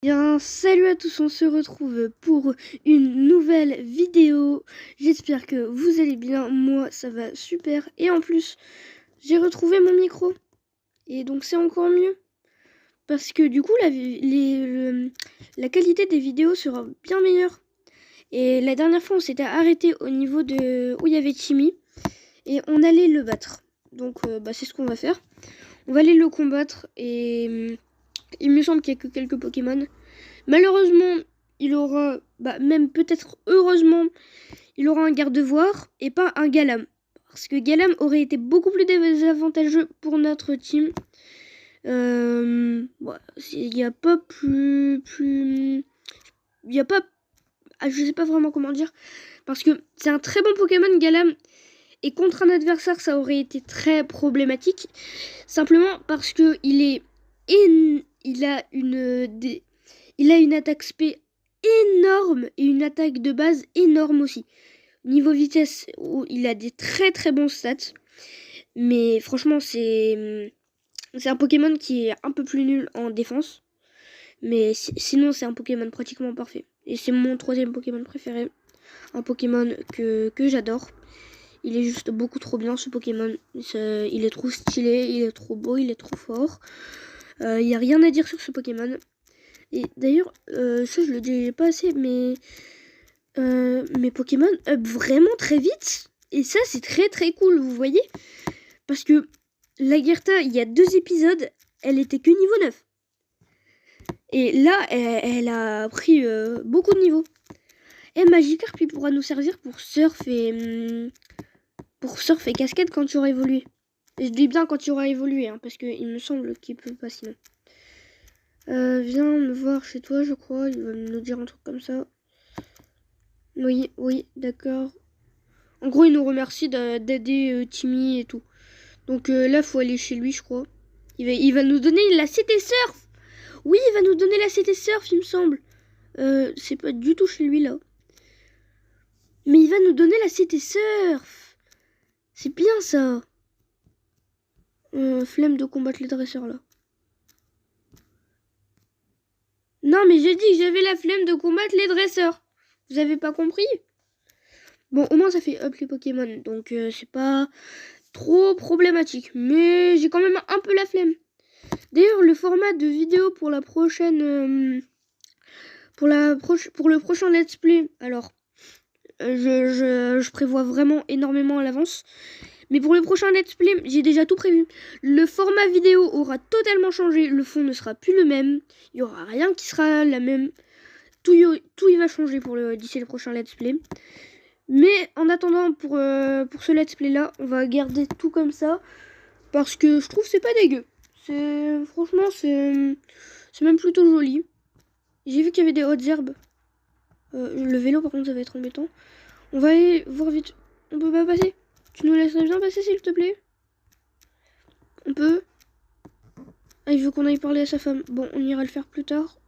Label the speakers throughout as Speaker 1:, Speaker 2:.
Speaker 1: Bien, salut à tous, on se retrouve pour une nouvelle vidéo. J'espère que vous allez bien, moi ça va super. Et en plus, j'ai retrouvé mon micro. Et donc c'est encore mieux. Parce que du coup, la qualité des vidéos sera bien meilleure. Et la dernière fois, on s'était arrêté au niveau de où il y avait Timmy. Et on allait le battre. Donc c'est ce qu'on va faire. On va aller le combattre et il me semble qu'il n'y a que quelques Pokémon. Malheureusement, il aura, même peut-être heureusement, il aura un garde-voir et pas un Galam. Parce que Galam aurait été beaucoup plus désavantageux pour notre team. Il n'y a pas plus... Il n'y a pas... je sais pas vraiment comment dire. Parce que c'est un très bon Pokémon, Galam. Et contre un adversaire, ça aurait été très problématique. Simplement parce que il a une attaque spé énorme et une attaque de base énorme aussi. Niveau vitesse, il a des très très bons stats. Mais franchement, c'est un Pokémon qui est un peu plus nul en défense. Mais sinon, c'est un Pokémon pratiquement parfait. Et c'est mon troisième Pokémon préféré. Un Pokémon que j'adore. Il est juste beaucoup trop bien ce Pokémon. Il est trop stylé, il est trop beau, il est trop fort. Il n'y a rien à dire sur ce Pokémon. Et d'ailleurs, ça je le dis pas assez, mais mes Pokémon up vraiment très vite. Et ça c'est très très cool, vous voyez. Parce que Lagertha, il y a 2 épisodes, elle était que niveau 9. Et là, elle a pris beaucoup de niveaux. Et Magikarp, il pourra nous servir pour surf et cascade quand tu auras évolué. Et je dis bien quand tu auras évolué, hein, parce qu'il me semble qu'il peut pas sinon. Viens me voir chez toi, je crois. Il va nous dire un truc comme ça. Oui, d'accord. En gros, il nous remercie d'aider Timmy et tout. Donc là, faut aller chez lui, je crois. Il va nous donner la CT Surf. Oui, il va nous donner la CT Surf, il me semble. C'est pas du tout chez lui, là. Mais il va nous donner la CT Surf. C'est bien, ça. Flemme de combattre les dresseurs, là. Non, mais j'ai dit que j'avais la flemme de combattre les dresseurs. Vous avez pas compris? Bon, au moins, ça fait up les Pokémon. Donc, c'est pas trop problématique. Mais j'ai quand même un peu la flemme. D'ailleurs, le format de vidéo pour la prochaine... pour le prochain let's play, alors, je prévois vraiment énormément à l'avance. Mais pour le prochain let's play, j'ai déjà tout prévu. Le format vidéo aura totalement changé. Le fond ne sera plus le même. Il n'y aura rien qui sera la même. Tout il va changer d'ici le prochain let's play. Mais en attendant, pour ce let's play là, on va garder tout comme ça. Parce que je trouve que c'est pas dégueu. Franchement, c'est même plutôt joli. J'ai vu qu'il y avait des hautes herbes. Le vélo, par contre, ça va être embêtant. On va aller voir vite. On peut pas passer? Tu nous laisserais bien passer, s'il te plaît? On peut? Ah, il veut qu'on aille parler à sa femme. Bon, on ira le faire plus tard.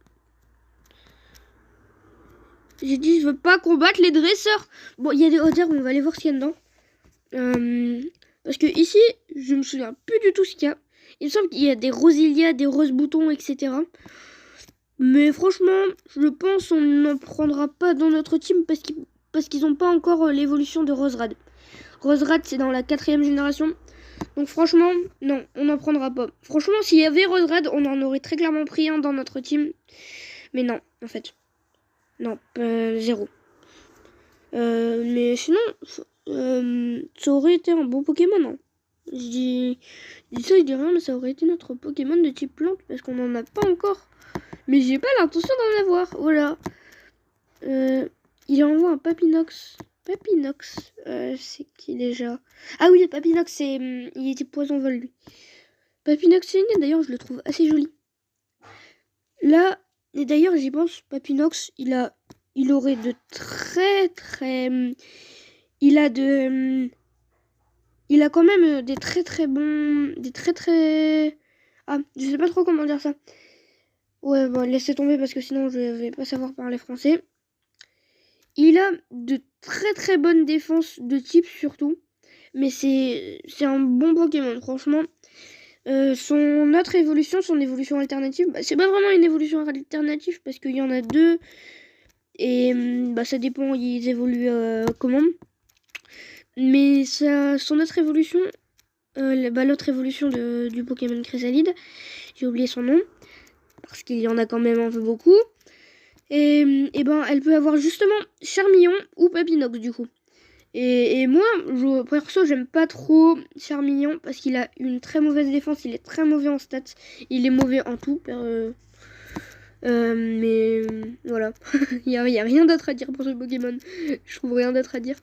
Speaker 1: J'ai dit, je veux pas combattre les dresseurs. Bon, il y a des hautes herbes, on va aller voir ce qu'il y a dedans. Parce que ici, je me souviens plus du tout ce qu'il y a. Il me semble qu'il y a des rosilias, des roses boutons, etc. Mais franchement, je pense qu'on n'en prendra pas dans notre team parce qu'ils n'ont pas encore l'évolution de Roserad. Roserad, c'est dans la 4e génération. Donc franchement, non, on n'en prendra pas. Franchement, s'il y avait Roserad, on en aurait très clairement pris un dans notre team. Mais non, en fait. Non, zéro. Mais sinon, ça aurait été un bon Pokémon. Hein. Je dis ça, je dis rien, mais ça aurait été notre Pokémon de type plante parce qu'on n'en a pas encore. Mais j'ai pas l'intention d'en avoir. Voilà. Il envoie un Papinox. Papinox, c'est qui déjà? Ah oui, Papinox, il était poison vol lui. Papinox, c'est d'ailleurs, je le trouve assez joli. Là, et d'ailleurs, j'y pense, Papinox, il aurait de très très... Il a quand même des très très bons... Des très très... Ah, je sais pas trop comment dire ça. Ouais, bon, laissez tomber parce que sinon je vais pas savoir parler français. Il a de très très bonnes défenses de type surtout. Mais c'est un bon Pokémon, franchement. Son autre évolution, son évolution alternative, bah, c'est pas vraiment une évolution alternative parce qu'il y en a deux et bah, ça dépend, ils évoluent comment. Mais son autre évolution, l'autre évolution du Pokémon Chrysalide, j'ai oublié son nom parce qu'il y en a quand même un peu beaucoup. Et ben elle peut avoir justement Charmillon ou Papinox du coup. Et moi, perso, j'aime pas trop Charmillon parce qu'il a une très mauvaise défense, il est très mauvais en stats, il est mauvais en tout. Mais voilà, il y a rien d'autre à dire pour ce Pokémon. Je trouve rien d'autre à dire.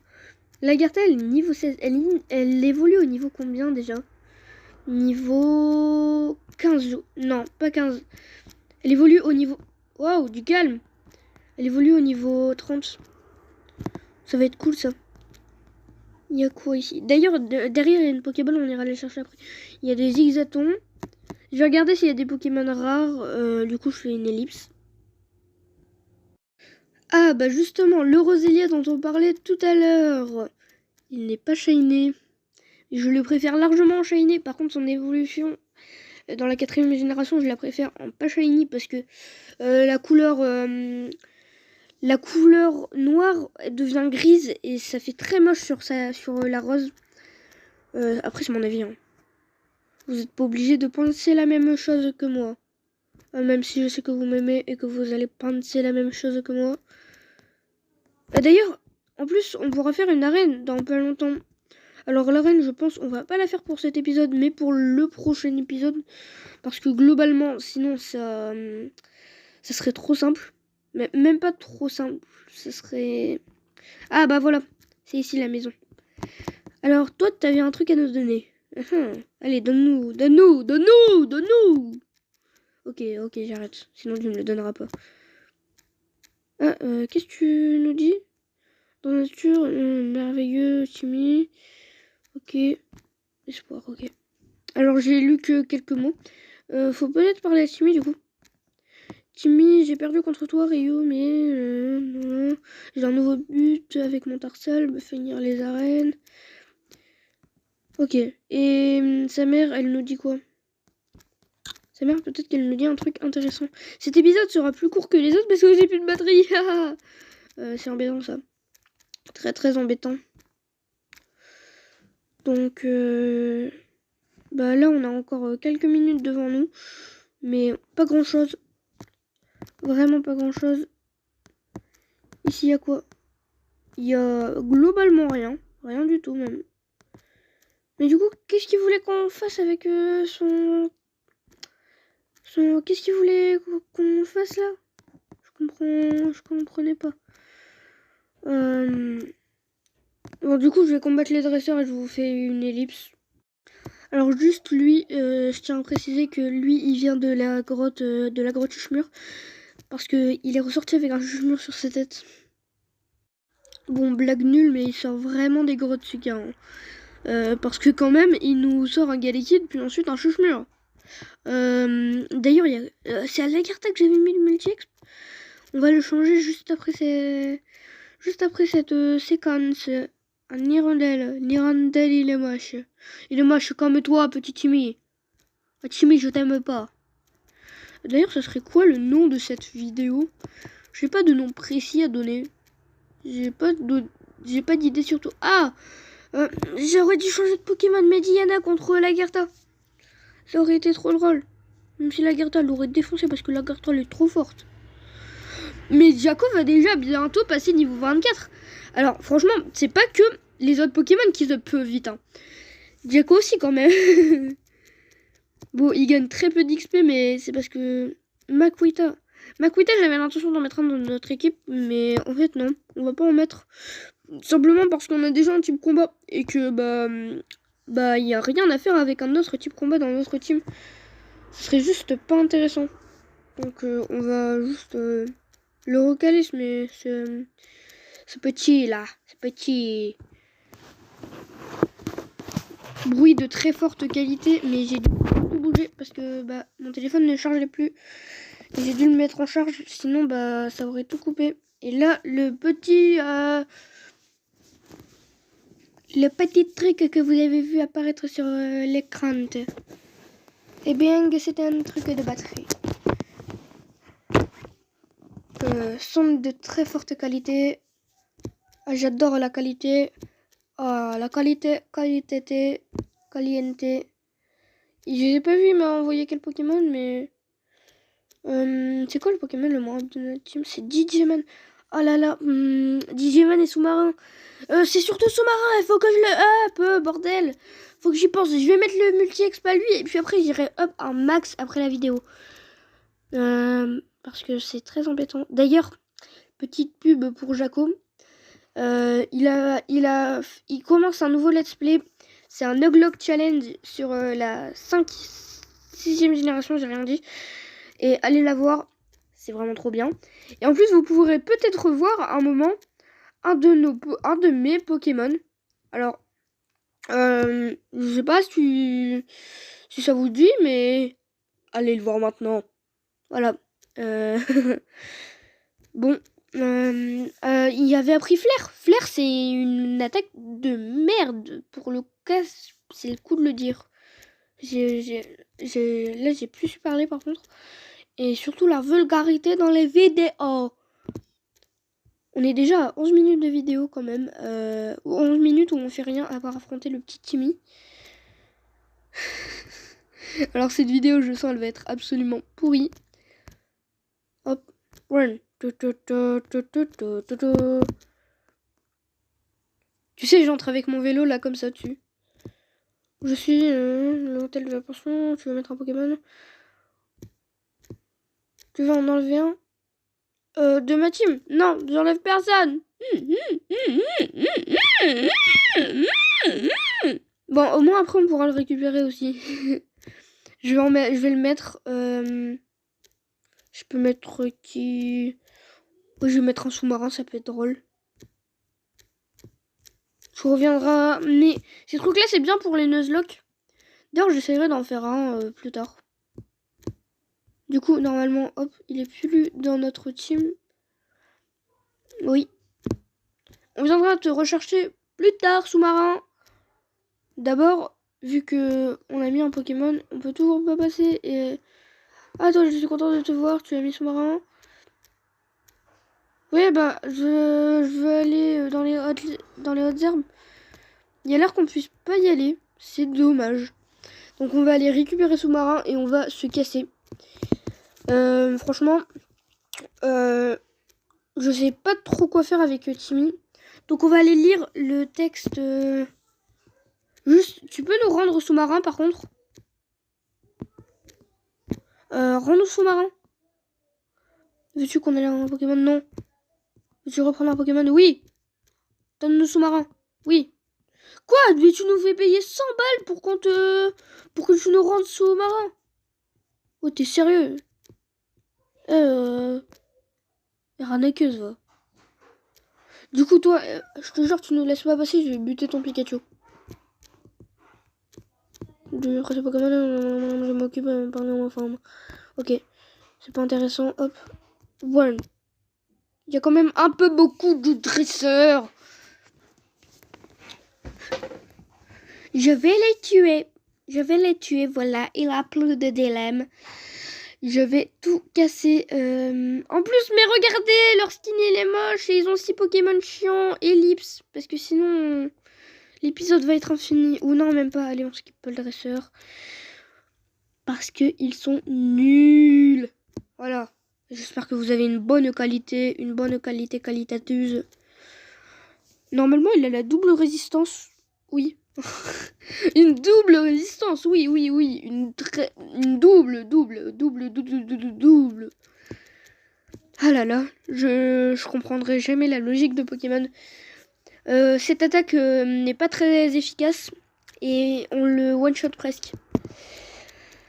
Speaker 1: Lagarta, elle est niveau 16, elle évolue au niveau combien déjà? Niveau 15, non, pas 15. Elle évolue au niveau... Waouh, du calme. Elle évolue au niveau 30. Ça va être cool ça. Il y a quoi ici? D'ailleurs, derrière, il y a une Pokéball, on ira les chercher après. Il y a des Zigzatons. Je vais regarder s'il y a des Pokémon rares. Du coup, je fais une ellipse. Ah, bah justement, le Rosélia dont on parlait tout à l'heure. Il n'est pas shiny. Je le préfère largement en shiny. Par contre, son évolution dans la 4ème génération, je la préfère en pas shiny parce que la couleur noire devient grise et ça fait très moche sur la rose. Après, c'est mon avis. Hein. Vous n'êtes pas obligé de penser la même chose que moi. Même si je sais que vous m'aimez et que vous allez penser la même chose que moi. D'ailleurs, en plus, on pourra faire une arène dans pas longtemps. Alors l'arène, je pense, on va pas la faire pour cet épisode, mais pour le prochain épisode. Parce que globalement, sinon, ça serait trop simple. Mais même pas trop simple. Ça serait... Ah bah voilà, c'est ici la maison. Alors toi, t'avais un truc à nous donner. Allez, donne-nous. Ok, j'arrête. Sinon, tu me le donneras pas. Ah, qu'est-ce que tu nous dis? Dans la nature, merveilleux, timide. Ok. Espoir, ok. Alors, j'ai lu que quelques mots. Faut peut-être parler à Timmy, du coup. Timmy, j'ai perdu contre toi, Ryu, mais... non. J'ai un nouveau but avec mon Tarsal, finir les arènes. Ok. Et sa mère, elle nous dit quoi? Sa mère, peut-être qu'elle nous dit un truc intéressant. Cet épisode sera plus court que les autres parce que j'ai plus de batterie. C'est embêtant, ça. Très, très embêtant. Donc, bah là, on a encore quelques minutes devant nous. Mais pas grand-chose. Vraiment pas grand-chose. Ici, il y a quoi? Il y a globalement rien. Rien du tout, même. Mais du coup, qu'est-ce qu'il voulait qu'on fasse avec son... Qu'est-ce qu'il voulait qu'on fasse là? Je comprenais pas. Bon, du coup, je vais combattre les dresseurs et je vous fais une ellipse. Alors juste lui, je tiens à préciser que lui, il vient de la grotte Chuchemur. Parce que il est ressorti avec un Chuchemur sur sa tête. Bon, blague nulle, mais il sort vraiment des grottes, ce gars. Hein. Parce que quand même, il nous sort un Galekid, puis ensuite un Chuchemur. D'ailleurs, c'est à Lagarta que j'avais mis le multi-exp. On va le changer juste après cette séquence. Un Nirandel. Nirandel, il est moche. Il est moche comme toi, petit Timmy. Ah, Timmy, je t'aime pas. D'ailleurs, ça serait quoi le nom de cette vidéo? J'ai pas de nom précis à donner. J'ai pas d'idée surtout. Ah, j'aurais dû changer de Pokémon Mediana contre Lagarta. Ça aurait été trop drôle. Même si Lagarta l'aurait défoncé parce que Lagarta elle est trop forte. Mais Jaco va déjà bientôt passer niveau 24. Alors franchement, c'est pas que les autres Pokémon qui se peuvent vite. Hein. Jaco aussi quand même. Bon, il gagne très peu d'XP, mais c'est parce que Makuita, j'avais l'intention d'en mettre un dans notre équipe, mais en fait non, on va pas en mettre. Simplement parce qu'on a déjà un type combat et que bah y a rien à faire avec un autre type combat dans notre team. Ce serait juste pas intéressant. Donc on va juste le recaler, mais c'est petit là, c'est petit. Bruit de très forte qualité, mais j'ai dû tout bouger parce que mon téléphone ne chargeait plus. Et j'ai dû le mettre en charge, sinon ça aurait tout coupé. Et là, le petit truc que vous avez vu apparaître sur l'écran. Eh bien, c'était un truc de batterie. Sonde de très forte qualité. Ah, j'adore la qualité. Ah, la qualité. Caliente. Je l'ai pas vu, il m'a envoyé quel Pokémon, mais... c'est quoi le Pokémon le moins de notre team? C'est Digimon. Oh là là, Digimon et sous-marin. C'est surtout sous-marin, il faut que je le up, bordel. Faut que j'y pense. Je vais mettre le multi-exp à lui et puis après j'irai up un max après la vidéo. Parce que c'est très embêtant. D'ailleurs, petite pub pour Jaco. Il commence un nouveau let's play. C'est un Nuglock Challenge sur la 6e génération, j'ai rien dit. Et allez la voir, c'est vraiment trop bien. Et en plus, vous pourrez peut-être voir à un moment un de mes Pokémon. Alors, je sais pas si ça vous dit, mais allez le voir maintenant. Voilà. Bon. Il y avait appris Flair. Flair, c'est une attaque de merde. Pour le cas, c'est le coup de le dire. Là, j'ai plus su parler par contre. Et surtout la vulgarité dans les vidéos. On est déjà à 11 minutes de vidéo quand même. 11 minutes où on fait rien à part affronter le petit Timmy. Alors cette vidéo, je sens, elle va être absolument pourrie. Hop, run. Tu sais, j'entre avec mon vélo là comme ça dessus. Je suis l'hôtel de la pension. Tu veux mettre un Pokémon? Tu veux en enlever un? De ma team? Non, j'enlève personne. Bon, au moins après on pourra le récupérer aussi. Je vais le mettre. Je peux mettre qui? Oui, je vais mettre un sous-marin, ça peut être drôle. Je reviendrai. Mais ces trucs-là, c'est bien pour les Nuzlocke. D'ailleurs, j'essaierai d'en faire un plus tard. Du coup, normalement, hop, il est plus dans notre team. Oui. On viendra te rechercher plus tard, sous-marin. D'abord, vu que on a mis un Pokémon, on peut toujours pas passer et... Ah, toi, je suis content de te voir, tu as mis sous-marin. Oui, bah, je veux aller dans les hautes herbes. Il y a l'air qu'on puisse pas y aller. C'est dommage. Donc, on va aller récupérer sous-marin et on va se casser. Franchement, je sais pas trop quoi faire avec Timmy. Donc, on va aller lire le texte. Juste, tu peux nous rendre sous-marin par contre? Rends-nous sous-marin. Veux-tu qu'on ait un Pokémon? Non. Veux-tu reprendre un Pokémon? Oui. Donne-nous sous-marin. Oui. Quoi? Mais tu nous fais payer 100 balles pour que tu nous rendes sous-marin? Oh, t'es sérieux? Arnaqueuse, va. Du coup, toi, je te jure, tu nous laisses pas passer, je vais buter ton Pikachu. De rester Pokémon, je m'occupe de parler en forme. Ok. C'est pas intéressant. Hop. One. Il y a quand même un peu beaucoup de dresseurs. Je vais les tuer. Je vais les tuer, voilà. Il a plus de dilemme. Je vais tout casser. En plus, mais regardez, leur skin il est moche et ils ont 6 Pokémon chiants. Ellipse. Parce que sinon, l'épisode va être infini. Ou non, même pas. Allez, on skip le dresseur. Parce qu'ils sont nuls. Voilà. J'espère que vous avez une bonne qualité qualitateuse. Normalement, il a la double résistance. Oui. Une double résistance. Oui. Une double. Ah là là. Je comprendrai jamais la logique de Pokémon. Cette attaque n'est pas très efficace. Et on le one-shot presque.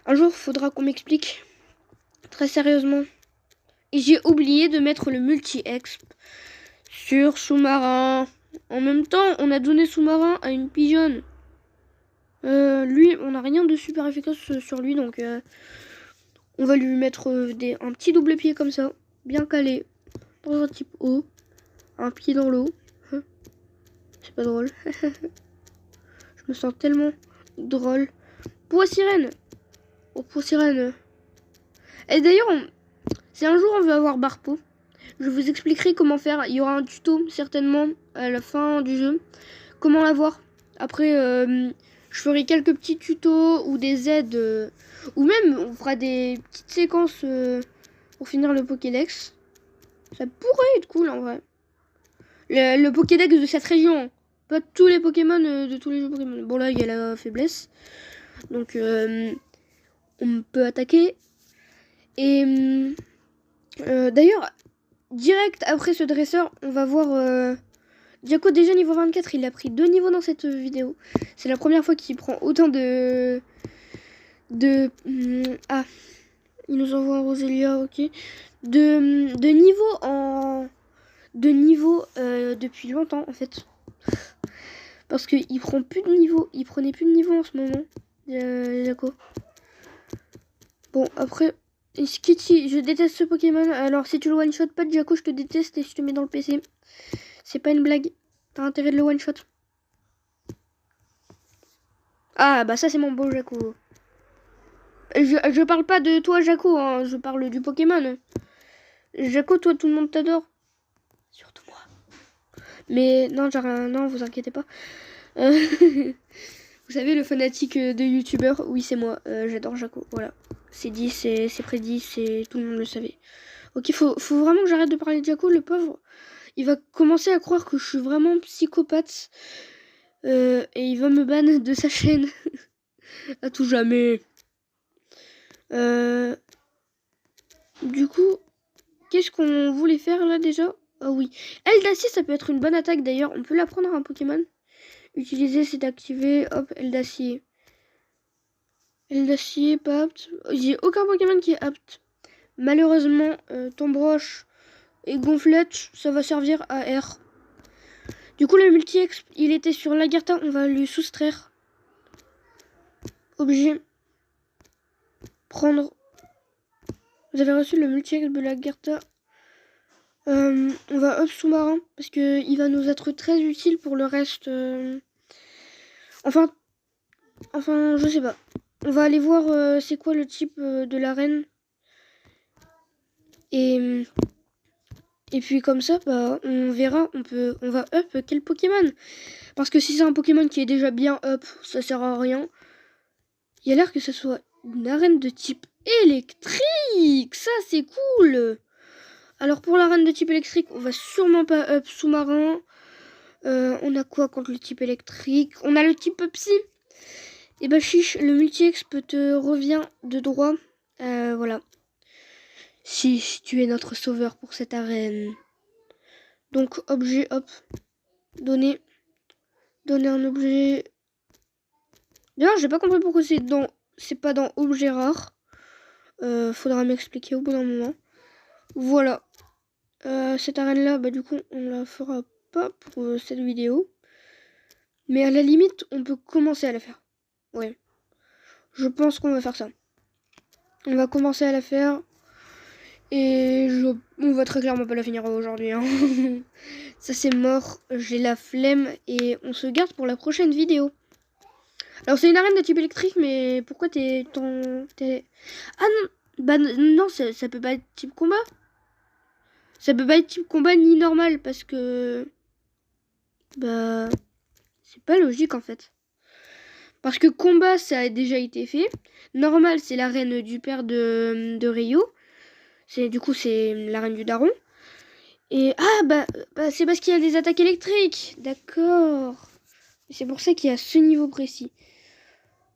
Speaker 1: Un jour, faudra qu'on m'explique. Très sérieusement. Et j'ai oublié de mettre le multi-exp sur sous-marin. En même temps, on a donné sous-marin à une pigeonne. Lui, on n'a rien de super efficace sur lui, donc on va lui mettre un petit double pied comme ça, bien calé, dans un type haut, un pied dans l'eau. C'est pas drôle. Je me sens tellement drôle. Bois sirène. pour Sirène. Et d'ailleurs, si un jour on veut avoir Barpo, je vous expliquerai comment faire. Il y aura un tuto certainement à la fin du jeu. Comment l'avoir. Après, je ferai quelques petits tutos ou des aides. Ou même, on fera des petites séquences pour finir le Pokédex. Ça pourrait être cool en vrai. Le Pokédex de cette région. Pas tous les Pokémon de tous les jeux Pokémon. Bon là, il y a la faiblesse. Donc, on peut attaquer. Et d'ailleurs, direct après ce dresseur, on va voir... Jaco déjà niveau 24, il a pris 2 niveaux dans cette vidéo. C'est la première fois qu'il prend autant de... Ah, il nous envoie un Roselia, ok. De niveau en... De niveau depuis longtemps en fait. Parce qu'il prend plus de niveau. Il prenait plus de niveau en ce moment. Jaco. Bon, après... Skitty, je déteste ce Pokémon. Alors si tu le one-shot pas de Jaco, je te déteste et je te mets dans le PC. C'est pas une blague. T'as intérêt de le one-shot. Ah, bah ça c'est mon beau Jaco. Je parle pas de toi Jaco, hein. Je parle du Pokémon. Jaco, toi tout le monde t'adore. Surtout moi. Mais non, non, vous inquiétez pas. Vous savez, le fanatique de youtubeur, oui c'est moi. J'adore Jaco, voilà. C'est dit, c'est prédit, tout le monde le savait. Ok, faut vraiment que j'arrête de parler de Jaco, le pauvre. Il va commencer à croire que je suis vraiment psychopathe. Et il va me ban de sa chaîne. À tout jamais. Du coup, qu'est-ce qu'on voulait faire là déjà? Ah oui. Aile d'acier, ça peut être une bonne attaque d'ailleurs. On peut la prendre à un Pokémon. Utiliser, c'est d'activer. Hop, aile d'acier. Aile d'acier, pas apte. J'ai aucun Pokémon qui est apte. Malheureusement, Tombe Roche et Gonflette, ça va servir à R. Du coup, le multi-exp, il était sur Lagarta. On va lui soustraire. Objet. Prendre. Vous avez reçu le multi-exp de Lagarta. On va up sous-marin parce que il va nous être très utile pour le reste. Enfin, je sais pas. On va aller voir c'est quoi le type de l'arène. Et puis comme ça, bah, on verra. On va up quel Pokémon. Parce que si c'est un Pokémon qui est déjà bien up, ça sert à rien. Il y a l'air que ce soit une arène de type électrique. Ça, c'est cool. Alors pour l'arène de type électrique, on va sûrement pas up sous-marin. On a quoi contre le type électrique? On a le type psy. Et bah chiche, le multi-exp te revient de droit. Voilà. Si tu es notre sauveur pour cette arène. Donc objet, hop. Donner un objet. D'ailleurs, j'ai pas compris pourquoi c'est pas dans objet rare. Faudra m'expliquer au bout d'un moment. Voilà. Cette arène là, bah du coup, on la fera pas pour cette vidéo. Mais à la limite, on peut commencer à la faire. Ouais. Je pense qu'on va faire ça. On va commencer à la faire. Et on va très clairement pas la finir aujourd'hui. Hein. Ça c'est mort. J'ai la flemme. Et on se garde pour la prochaine vidéo. Alors c'est une arène de type électrique. Mais pourquoi t'es... Ah non. Bah non, ça peut pas être type combat. Ça peut pas être type combat ni normal. Parce que... Bah... C'est pas logique en fait. Parce que combat, ça a déjà été fait. Normal, c'est la reine du père de Ryu. Du coup, c'est la reine du daron. Et bah c'est parce qu'il y a des attaques électriques. D'accord. C'est pour ça qu'il y a ce niveau précis.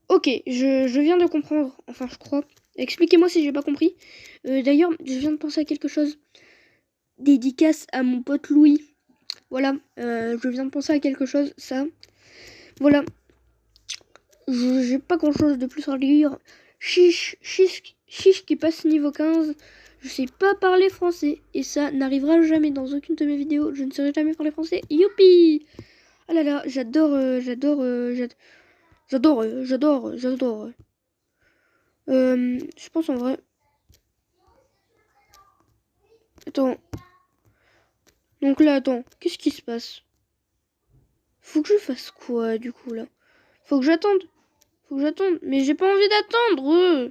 Speaker 1: Ok, je viens de comprendre. Enfin, je crois. Expliquez-moi si j'ai pas compris. D'ailleurs, je viens de penser à quelque chose. Dédicace à mon pote Louis. Voilà, je viens de penser à quelque chose. Ça. Voilà. J'ai pas grand chose de plus à lire. Chiche qui passe niveau 15. Je sais pas parler français. Et ça n'arrivera jamais dans aucune de mes vidéos. Je ne saurais jamais parler français. Youpi! Ah là là, j'adore. Je pense en vrai. Attends. Donc là, attends. Qu'est-ce qui se passe? Faut que je fasse quoi du coup là? Faut que j'attende. Mais j'ai pas envie d'attendre.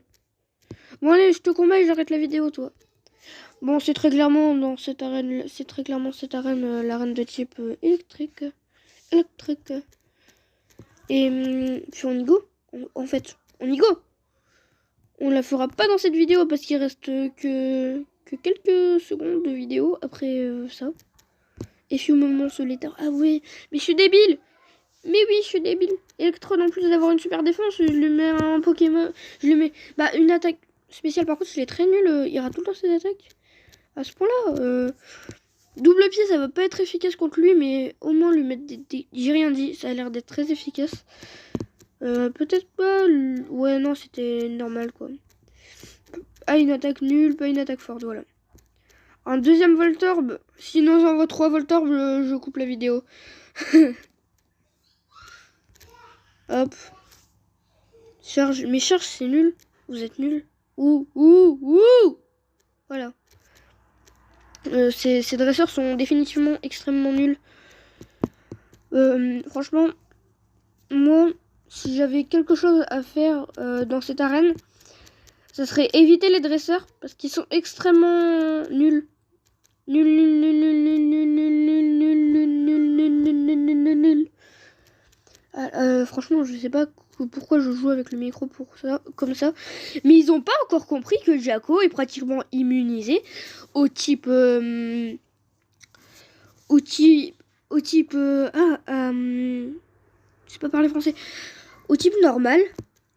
Speaker 1: Bon allez, je te combats et j'arrête la vidéo, toi. Bon, c'est très clairement dans cette arène, l'arène de type électrique. Et puis on y go. En fait, on y go. On la fera pas dans cette vidéo parce qu'il reste que quelques secondes de vidéo après ça. Et je suis au moment solitaire. Ah oui, mais je suis débile. Mais oui, je suis débile. Electron, en plus d'avoir une super défense, je lui mets un Pokémon. Je lui mets une attaque spéciale. Par contre, il est très nul. Il rate tout le temps ses attaques. À ce point-là, double pied, ça va pas être efficace contre lui, mais au moins lui mettre des... J'ai rien dit, ça a l'air d'être très efficace. Peut-être pas... Ouais, non, c'était normal, quoi. Ah, une attaque nulle, pas une attaque forte, voilà. Un deuxième Voltorb. Sinon, j'envoie 3 Voltorb, je coupe la vidéo. Hop. Charge. Mais charge, c'est nul. Vous êtes nul. Ouh. Voilà. Ces dresseurs sont définitivement extrêmement nuls. Franchement, moi, si j'avais quelque chose à faire dans cette arène, ça serait éviter les dresseurs parce qu'ils sont extrêmement nuls. Nul. Franchement, je sais pas pourquoi je joue avec le micro comme ça. Mais ils ont pas encore compris que Jaco est pratiquement immunisé au type... je sais pas parler français. Au type normal.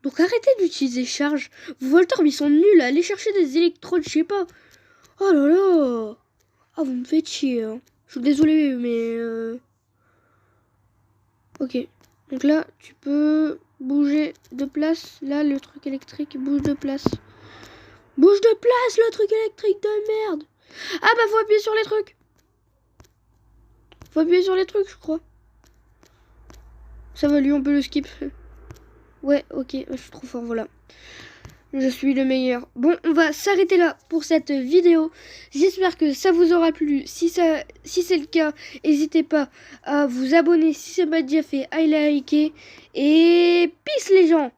Speaker 1: Donc arrêtez d'utiliser charge. Vos Voltorb, ils sont nuls. Allez chercher des électrodes, je sais pas. Oh là là. Ah, vous me faites chier. Hein. Je suis désolée, mais... Ok. Donc là, tu peux bouger de place. Là, le truc électrique bouge de place. Bouge de place, le truc électrique de merde. Ah bah, faut appuyer sur les trucs. Faut appuyer sur les trucs, je crois. Ça va, lui, on peut le skip. Ouais, ok, je suis trop fort, voilà. Je suis le meilleur. Bon, on va s'arrêter là pour cette vidéo. J'espère que ça vous aura plu. Si c'est le cas, n'hésitez pas à vous abonner si ce n'est pas déjà fait, à liker. Et peace les gens!